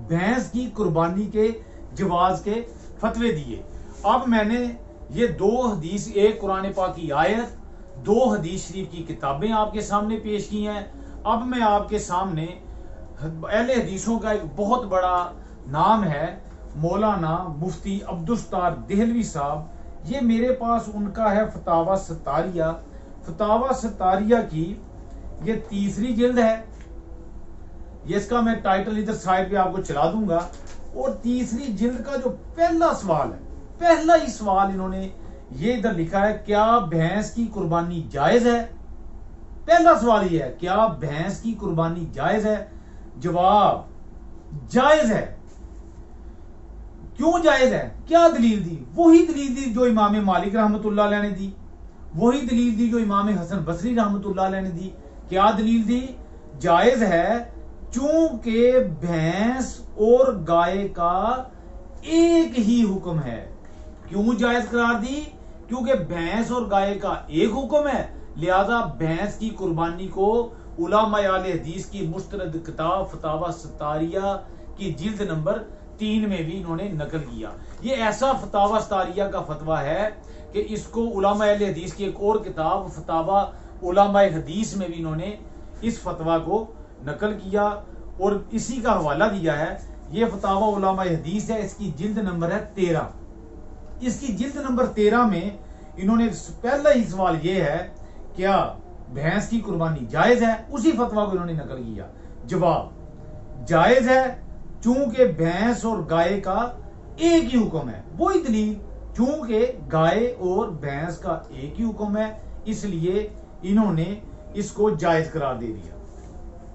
भैंस की कुर्बानी के जवाज के फतवे दिए। अब मैंने ये 2 हदीस, एक कुरान पाक की आयत, 2 हदीस शरीफ की किताबें आपके सामने पेश की हैं। अब मैं आपके सामने अहले हदीसों का एक बहुत बड़ा नाम है मौलाना मुफ्ती अब्दुस्तार देहलवी साहब, ये मेरे पास उनका है फतावा सतारिया। फतावा सतारिया की ये 3री जिल्द है, ये इसका मैं टाइटल इधर साइड पे आपको चला दूंगा। और 3री जिल्द का जो पहला सवाल है, पहला ही सवाल इन्होंने ये इधर लिखा है, क्या भैंस की कुर्बानी जायज है? पहला सवाल ये है, क्या भैंस की कुर्बानी जायज है? जवाब, जायज है। क्यों जायज है? क्या दलील दी? वही दलील दी जो इमाम मालिक रहमतुल्लाह अलैह ने दी, वही दलील दी जो इमाम हसन बसरी रहमतुल्लाह अलैह ने दी। क्या दलील दी? जायज है चूंकि भैंस और गाय का एक ही हुक्म है। क्यों जायज करार दी? क्योंकि भैंस और गाय का एक हुक्म है, लिहाजा भैंस की कुर्बानी को उलमाए आले हदीस की मुस्तरद किताब फतावा सतारिया की जिल्द नंबर 3 में भी इन्होंने नकल किया। ये ऐसा फतावा सतारिया का फतवा है कि इसको उलमाए आले हदीस की एक और किताब फतावा उलमाए हदीस में भी इन्होंने इस फतवा को नकल किया और इसी का हवाला दिया है। ये फतावा उलमाए हदीस है, इसकी जिल्द नंबर है 13। इसकी जिल्द नंबर 13 में इन्होंने पहला ही सवाल ये है, क्या भैंस की कुर्बानी जायज है? उसी फतवा को इन्होंने नकल किया। जवाब, जायज है चूंकि भैंस और गाय का एक ही हुक्म है। वही दलील, चूंकि गाय और भैंस का एक ही हुक्म है, इसलिए इन्होंने इसको जायज करार दे दिया।